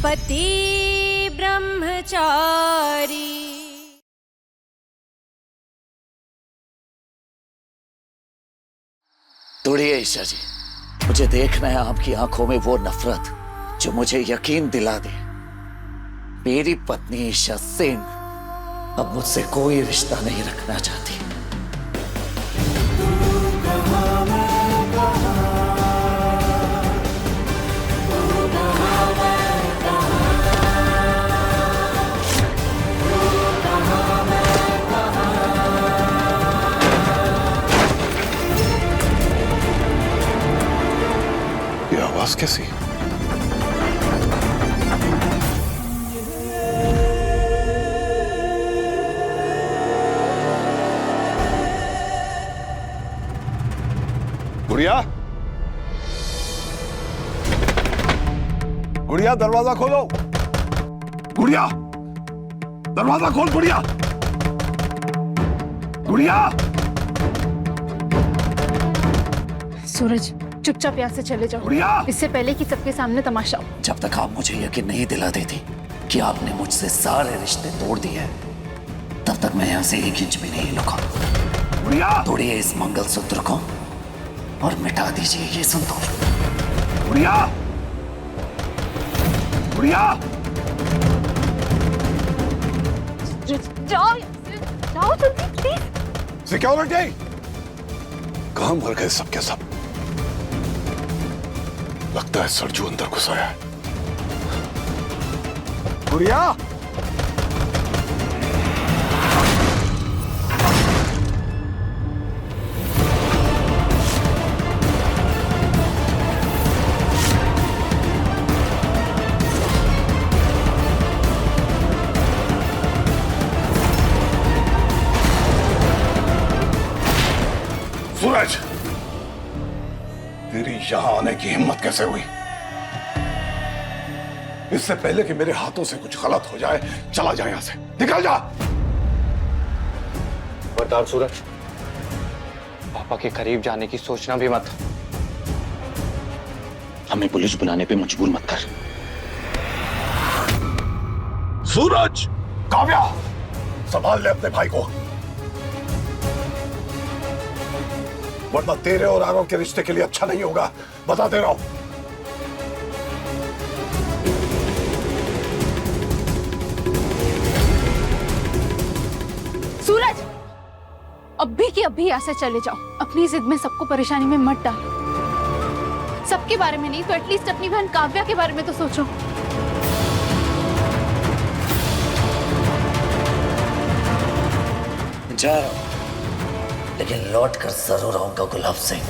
पति ब्रह्मचारी। तोड़िए ईशा जी, मुझे देखना है आपकी आंखों में वो नफरत जो मुझे यकीन दिला दे मेरी पत्नी ईशा सेन अब मुझसे कोई रिश्ता नहीं रखना चाहती। ये आवाज कैसी? गुड़िया, गुड़िया दरवाजा खोलो। गुड़िया दरवाजा खोल। गुड़िया, गुड़िया। सूरज चुपचाप यहाँ से चले जाओ, गुड़िया, इससे पहले कि सबके सामने तमाशा हो। जब तक आप मुझे यकीन नहीं दिला देती कि आपने मुझसे सारे रिश्ते तोड़ दिए हैं, तब तक मैं यहाँ से एक इंच भी नहीं लुका। गुड़िया, तोड़िए इस मंगलसूत्र को और मिटा दीजिए ये सिंदूर। गुड़िया, गुड़िया। जाओ यहाँ से, जाओ जल्दी प्लीज। सिक्योरिटी, कहां मर गए सब के सब? लगता है सरजू अंदर घुस आया है। गुड़िया, सूरज, तेरी यहां आने की हिम्मत कैसे हुई? इससे पहले कि मेरे हाथों से कुछ गलत हो जाए, चला जा यहां से, निकल जा। खबरदार सूरज, पापा के करीब जाने की सोचना भी मत। हमें पुलिस बुलाने पे मजबूर मत कर। सूरज, काव्या, संभाल ले अपने भाई को, वरना तेरे और आरव के रिश्ते के लिए अच्छा नहीं होगा, बता दे रहा हूं। सूरज, अभी के अभी यहाँ से चले जाओ। अपनी जिद में सबको परेशानी में मत डालो। सबके बारे में नहीं तो एटलीस्ट अपनी बहन काव्या के बारे में तो सोचो। जा रहा हूं, लेकिन लौट कर जरूर आऊंगा गुलाब सिंह।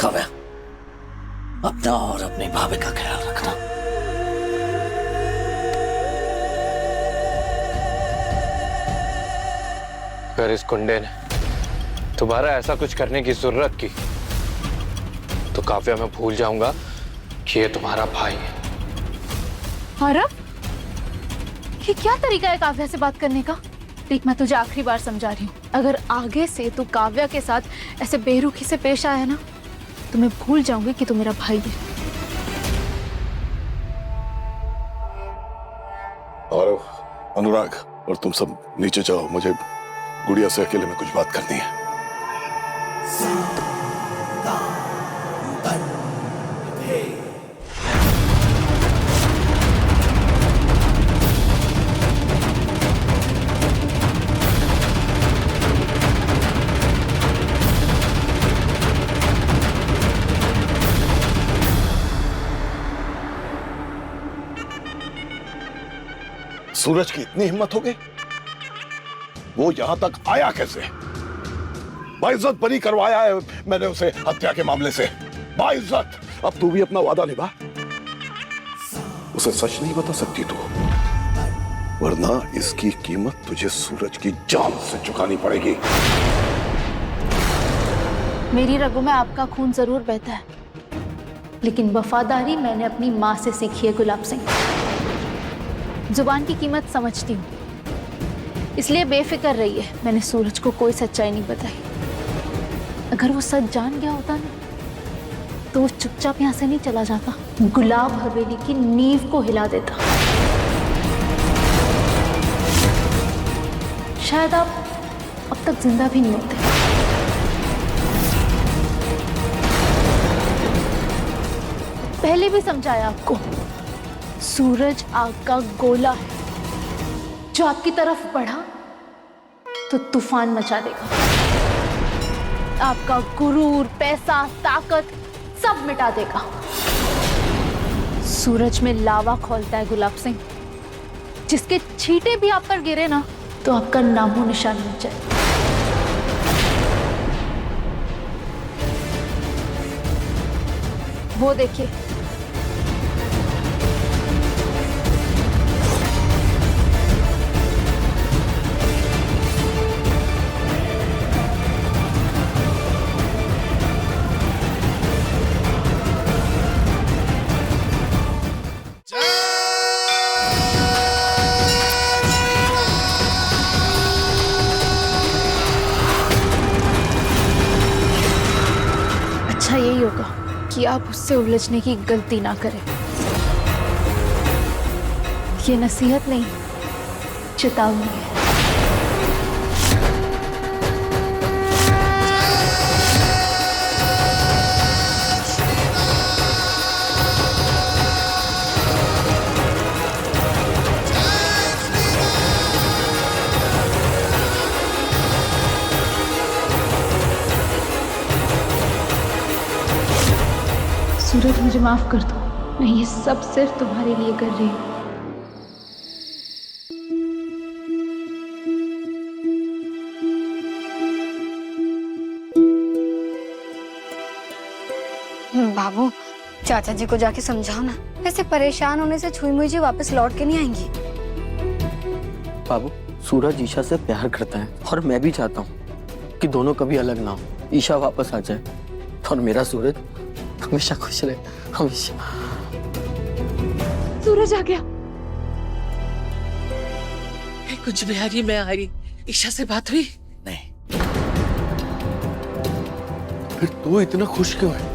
काव्या, अपना और अपनी भाभी का ख्याल रखना। अगर इस कुंडे ने दोबारा ऐसा कुछ करने की जरूरत की तो काव्या मैं भूल जाऊंगा कि ये तुम्हारा भाई है। आरव, ये क्या तरीका है काव्या से बात करने का? देख, मैं तुझे आखिरी बार समझा रही हूँ, अगर आगे से तू काव्या के साथ ऐसे बेरुखी से पेश आया ना तो मैं भूल जाऊंगी कि तू मेरा भाई है। और अनुराग और तुम सब नीचे जाओ, मुझे गुड़िया से अकेले में कुछ बात करनी है। सूरज की इतनी हिम्मत हो गई, वो यहां तक आया कैसे? बाइज्जत बरी करवाया है मैंने उसे हत्या के मामले से। बाइज्जत, अब तू भी अपना वादा निभा। उसे सच नहीं बता सकती तू, वरना इसकी कीमत तुझे सूरज की जान से चुकानी पड़ेगी। मेरी रगों में आपका खून जरूर बहता है, लेकिन वफादारी मैंने अपनी माँ से सीखी है गुलाब सिंह। जुबान की कीमत समझती हूँ, इसलिए बेफिक्र रही है, मैंने सूरज को कोई सच्चाई नहीं बताई। अगर वो सच जान गया होता ना तो वो चुपचाप यहाँ से नहीं चला जाता, गुलाब हवेली की नींव को हिला देता। शायद आप अब तक जिंदा भी नहीं होते। पहले भी समझाया आपको, सूरज आग का गोला है, जो आपकी तरफ बढ़ा तो तूफान मचा देगा। आपका गुरूर, पैसा, ताकत सब मिटा देगा। सूरज में लावा खोलता है गुलाब सिंह, जिसके छींटे भी आप पर गिरे ना तो आपका नामो निशान मिट जाए। वो देखिए, अच्छा यही होगा कि आप उससे उलझने की गलती ना करें। ये नसीहत नहीं, चेतावनी है। सूरज, मुझे माफ कर दो, मैं ये सब सिर्फ तुम्हारे लिए कर रही हूँ। बाबू, चाचा जी को जाके समझाओ ना, ऐसे परेशान होने से छुई मुई जी वापस लौट के नहीं आएंगी। बाबू, सूरज ईशा से प्यार करता है और मैं भी चाहता हूँ कि दोनों कभी अलग ना हो, ईशा वापस आ जाए और मेरा सूरज हमेशा खुश रहे, हमेशा। सूरज आ गया। कुछ बिहारी, मैं आ रही। ईशा से बात हुई? नहीं। फिर तू इतना खुश क्यों है?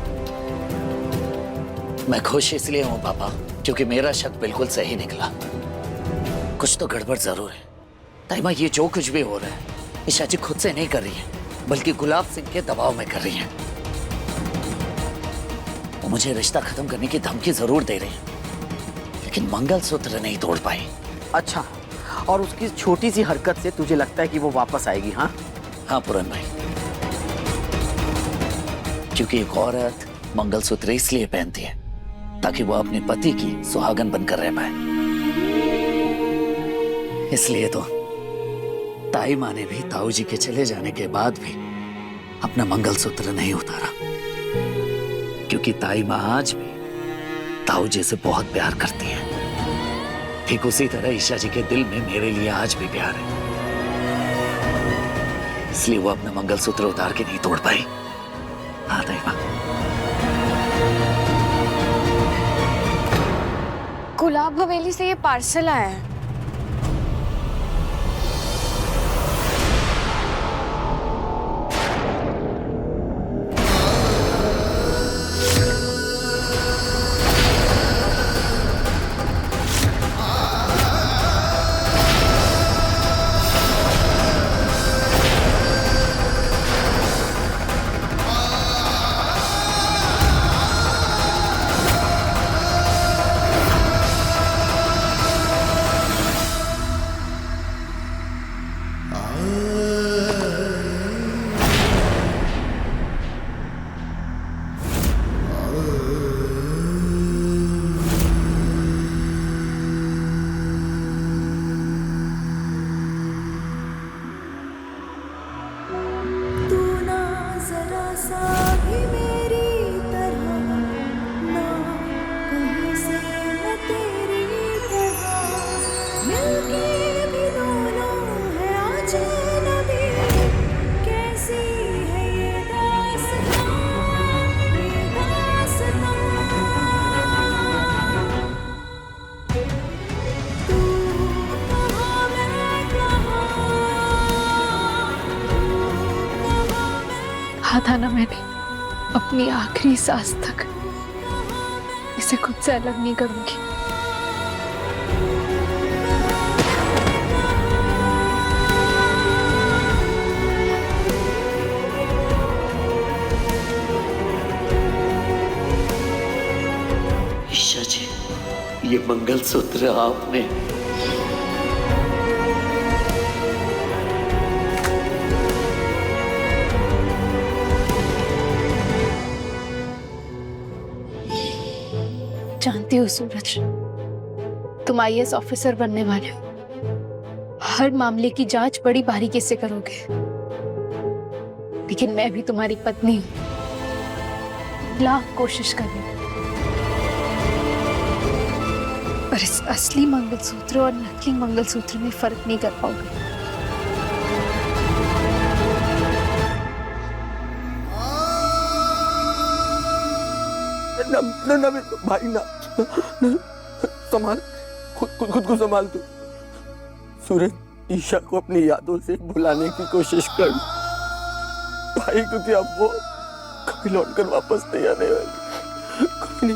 मैं खुश इसलिए हूं पापा क्योंकि मेरा शक बिल्कुल सही निकला। कुछ तो गड़बड़ जरूर है। ताइमा, ये जो कुछ भी हो रहा है ईशा जी खुद से नहीं कर रही है, बल्कि गुलाब सिंह के दबाव में कर रही है। वो मुझे रिश्ता खत्म करने की धमकी जरूर दे रही है, लेकिन मंगलसूत्र नहीं तोड़ पाई। अच्छा, और उसकी छोटी सी हरकत से तुझे लगता है कि वो वापस आएगी? हाँ हाँ पूरन भाई, क्योंकि एक औरत मंगलसूत्र इसलिए पहनती है ताकि वो अपने पति की सुहागन बनकर रह पाए। इसलिए तो ताई माँ ने भी ताऊ जी के चले जाने के बाद भी अपना मंगलसूत्र नहीं उतारा, क्योंकि ताई माँ आज भी ताऊ जी से बहुत प्यार करती है। ठीक उसी तरह ईशा जी के दिल में मेरे लिए आज भी प्यार है, इसलिए वो अपना मंगलसूत्र उतार के नहीं तोड़ पाई। हाँ ताई माँ। गुलाब हवेली से ये पार्सल आया है। कहा था ना मैंने, अपनी आखिरी सांस तक इसे खुद से अलग नहीं करूंगी। ईशा जी, ये मंगलसूत्र आपने जानती हो सूरज, तुम IAS ऑफिसर बनने वाले हो। हर मामले की जांच बड़ी बारीकी से करोगे, लेकिन मैं भी तुम्हारी पत्नी हूं। लाख कोशिश करनी, पर इस असली मंगलसूत्र और नकली मंगलसूत्र में फर्क नहीं कर पाओगे। ना भाई ना, संभाल, खुद को संभाल तू। सूरज, ईशा को अपनी यादों से भुलाने की कोशिश कर भाई, क्योंकि अब वो कभी लौटकर वापस नहीं आने वाली।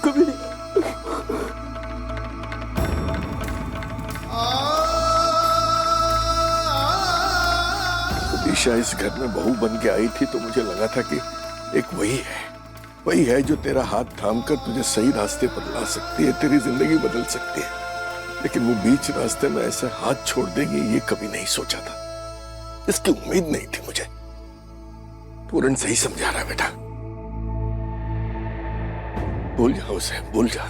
कभी नहीं। ईशा इस घर में बहू बन के आई थी तो मुझे लगा था कि एक वही है जो तेरा हाथ थामकर तुझे सही रास्ते पर ला सकती है, तेरी जिंदगी बदल सकती है। लेकिन वो बीच रास्ते में ऐसे हाथ छोड़ देगी ये कभी नहीं सोचा था, इसकी उम्मीद नहीं थी मुझे। पूरन सही समझा रहा है बेटा, भूल जाओ उसे, भूल जा।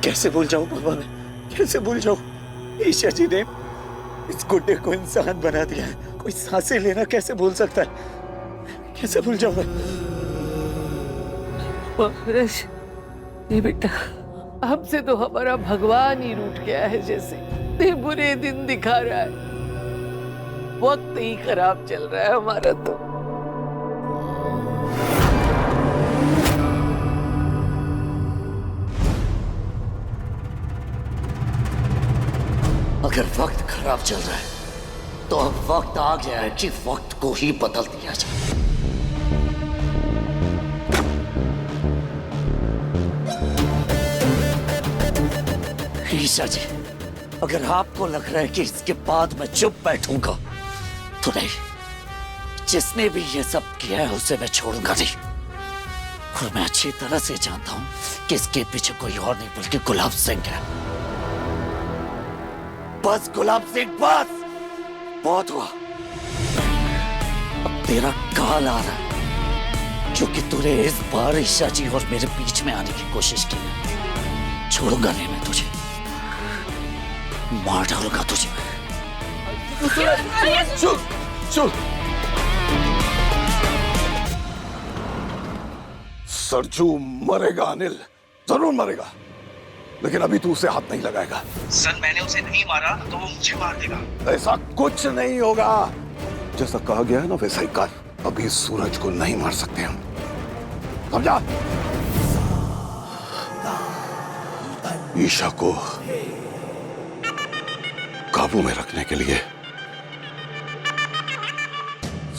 कैसे भूल जाऊं बाबा, मैं कैसे भूल जाऊं? ईशा जी ने इस गुड्डे को इंसान बना दिया है, कोई सांसें लेना कैसे भूल सकता है? कैसे भूल जाऊं मैं? ये बेटा, हमसे तो हमारा भगवान ही रूठ गया है, जैसे इतने बुरे दिन दिखा रहा है। वक्त ही खराब चल रहा है हमारा तो। अगर वक्त खराब चल रहा है तो अब वक्त आ गया है कि वक्त को ही बदल दिया जाए। ईशा जी, अगर आपको लग रहा है कि इसके बाद मैं चुप बैठूंगा तो नहीं, जिसने भी ये सब किया है उसे मैं छोड़ूंगा नहीं। और मैं अच्छी तरह से जानता हूं कि इसके पीछे कोई और नहीं बल्कि गुलाब सिंह है। बस गुलाब सिंह, बस, बहुत हुआ। अब तेरा काल आ रहा है, क्योंकि तूने इस बार ईशा जी और मेरे बीच में आने की कोशिश की। छोड़ूंगा नहीं मैं तुझे, मार डालूंगा तुझे। चुप। सरजू मरेगा अनिल, जरूर मरेगा, लेकिन अभी तू उसे हाथ नहीं लगाएगा। सर, मैंने उसे नहीं मारा तो वो मुझे मार देगा। ऐसा कुछ नहीं होगा, जैसा कहा गया है ना वैसा ही कर। अभी सूरज को नहीं मार सकते हम, समझा? ईशा को काबू में रखने के लिए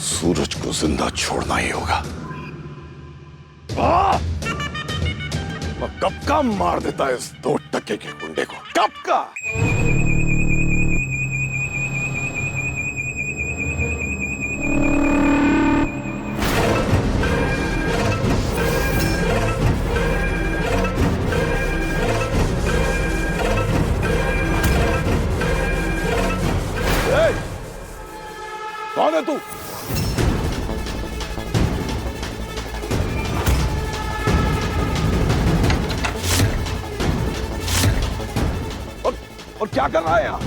सूरज को जिंदा छोड़ना ही होगा। मैं कब का मार देता है इस 2 टके के गुंडे को, कब का। कौन है तू? और क्या कर रहा है यहां?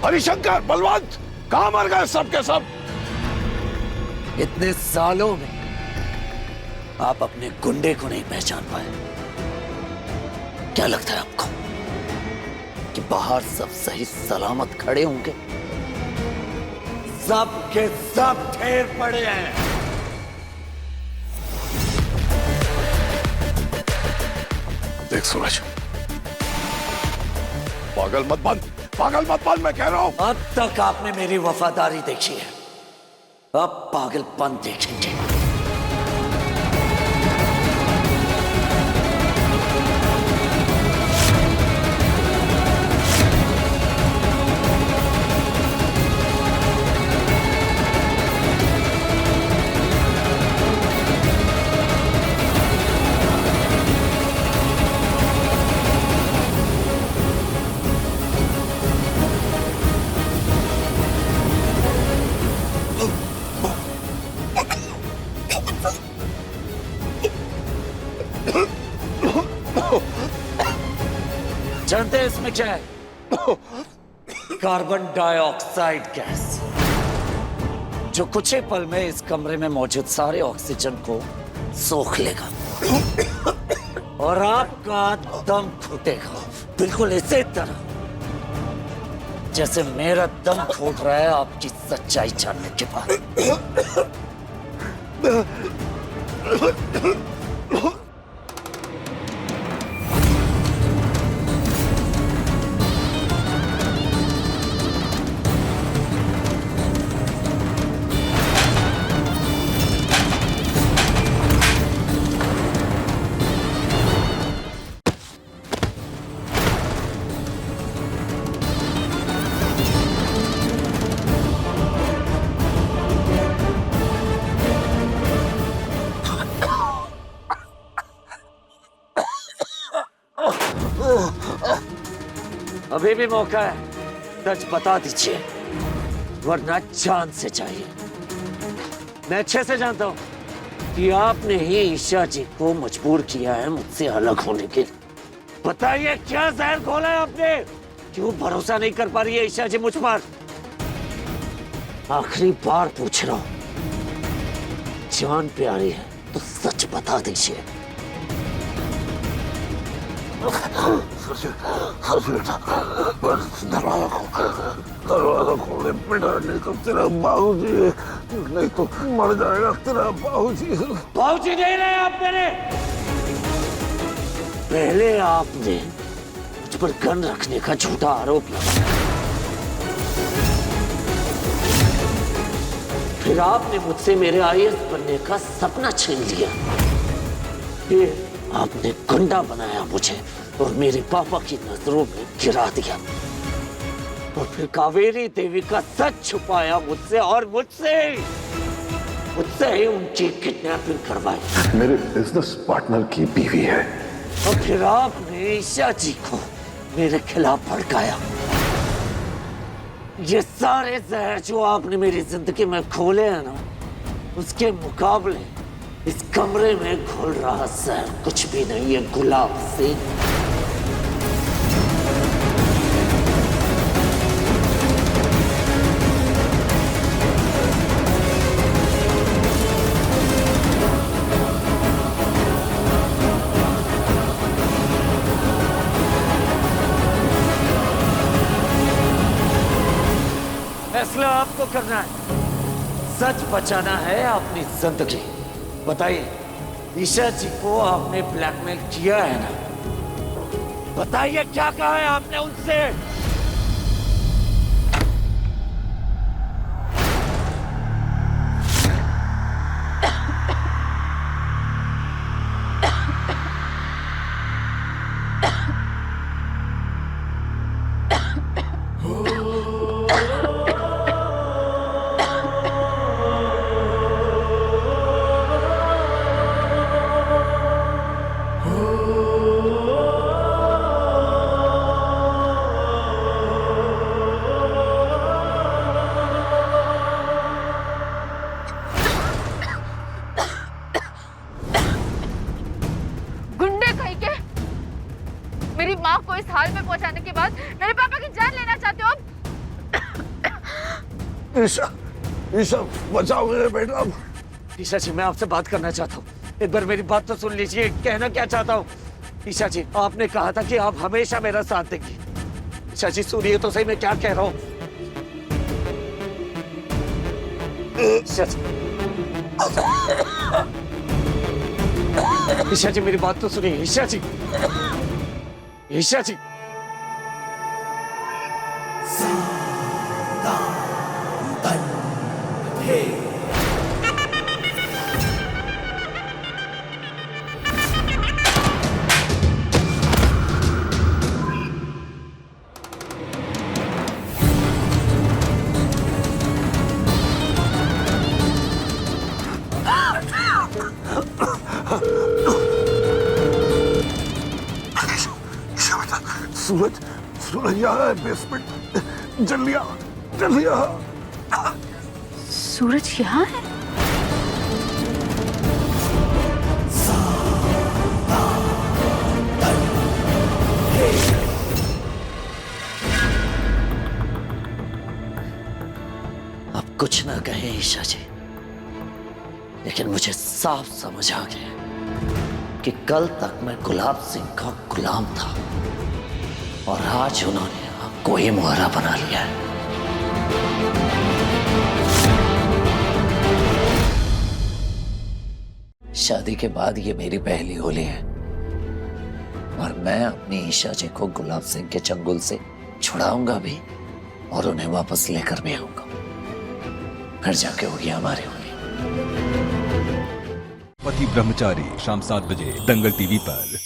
हरिशंकर, बलवंत, कहां मर गए सब के सब? इतने सालों में आप अपने गुंडे को नहीं पहचान पाए? क्या लगता है आपको कि बाहर सब सही सलामत खड़े होंगे? सब के सब ढेर पड़े हैं। देख सूरज, पागल मत बन, मैं कह रहा हूं। अब तक आपने मेरी वफादारी देखी है, अब पागलपन देखेंगे। जानते हैं इसमें क्या है? कार्बन डाइऑक्साइड गैस, जो कुछ ही पल में इस कमरे में मौजूद सारे ऑक्सीजन को सोख लेगा और आपका दम घुटेगा, बिल्कुल इसी तरह जैसे मेरा दम घुट रहा है आपकी सच्चाई जानने के बाद। अभी भी मौका है, सच बता दीजिए वरना जान से चाहिए। मैं अच्छे से जानता हूं कि आपने ही ईशा जी को मजबूर किया है मुझसे अलग होने के लिए। बताइए क्या जहर घोला है आपने? क्यों भरोसा नहीं कर पा रही है ईशा जी मुझ पर? आखिरी बार पूछ रहा हूं, जान प्यारी है तो सच बता दीजिए। दरवाजा खोले बेटा, नहीं तो तेरा बाबूजी, नहीं तो मर जाएगा तेरा बाबूजी। बाबूजी नहीं रहे आप मेरे। पहले आपने मुझ पर गन रखने का झूठा आरोप लगाया, फिर आपने मुझसे मेरे IAS बनने का सपना छीन लिया, फिर आपने गुंडा बनाया मुझे और मेरे पापा की नजरों में गिरा दिया, और फिर कावेरी देवी का सच छुपाया मुझसे और मुझसे ही उनकी किडनैपिंग करवाई। मेरे बिजनेस पार्टनर की बीवी है। और फिर आपने ईशा जी को मेरे खिलाफ भड़काया। ये सारे जहर जो आपने मेरी जिंदगी में खोले हैं ना, उसके मुकाबले इस कमरे में घुल रहा जहर कुछ भी नहीं है गुलाब सिंह। फैसला आपको करना है, सच बचाना है अपनी जिंदगी। बताइए, ईशा जी को आपने ब्लैकमेल किया है ना? बताइए क्या कहा है आपने उनसे? मेरी माँ को इस हाल में पहुंचाने के बाद मेरे पापा की जान लेना चाहते हो? ईशा, ईशा बचाओ मेरे बेटा। ईशा जी, मैं आपसे बात करना चाहता हूँ, एक बार मेरी बात तो सुन लीजिए। कहना क्या चाहता हूँ ईशा जी, आपने कहा था कि आप हमेशा मेरा साथ देंगी। ईशा जी सुनिए तो सही मैं क्या कह रहा हूँ। ईशा जी, ईशा जी मेरी बात तो सुनिए। ईशा जी, ईशा जी। ईशा बेटा, सूरज, सूरज यहाँ है बेसमेंट। जल्दी आ, जल्दी आ। सूरज यहाँ है? अब कुछ ना कहें ईशा जी, लेकिन मुझे साफ समझ आ गया कि कल तक मैं गुलाब सिंह का गुलाम था और आज उन्होंने आपको ही मुहरा बना लिया है। शादी के बाद ये मेरी पहली होली है और मैं अपनी ईशा जी को गुलाब सिंह के चंगुल से छुड़ाऊंगा भी और उन्हें वापस लेकर भी आऊंगा। फिर जाके होगी हमारी होली। पति ब्रह्मचारी शाम 7 बजे दंगल टीवी पर।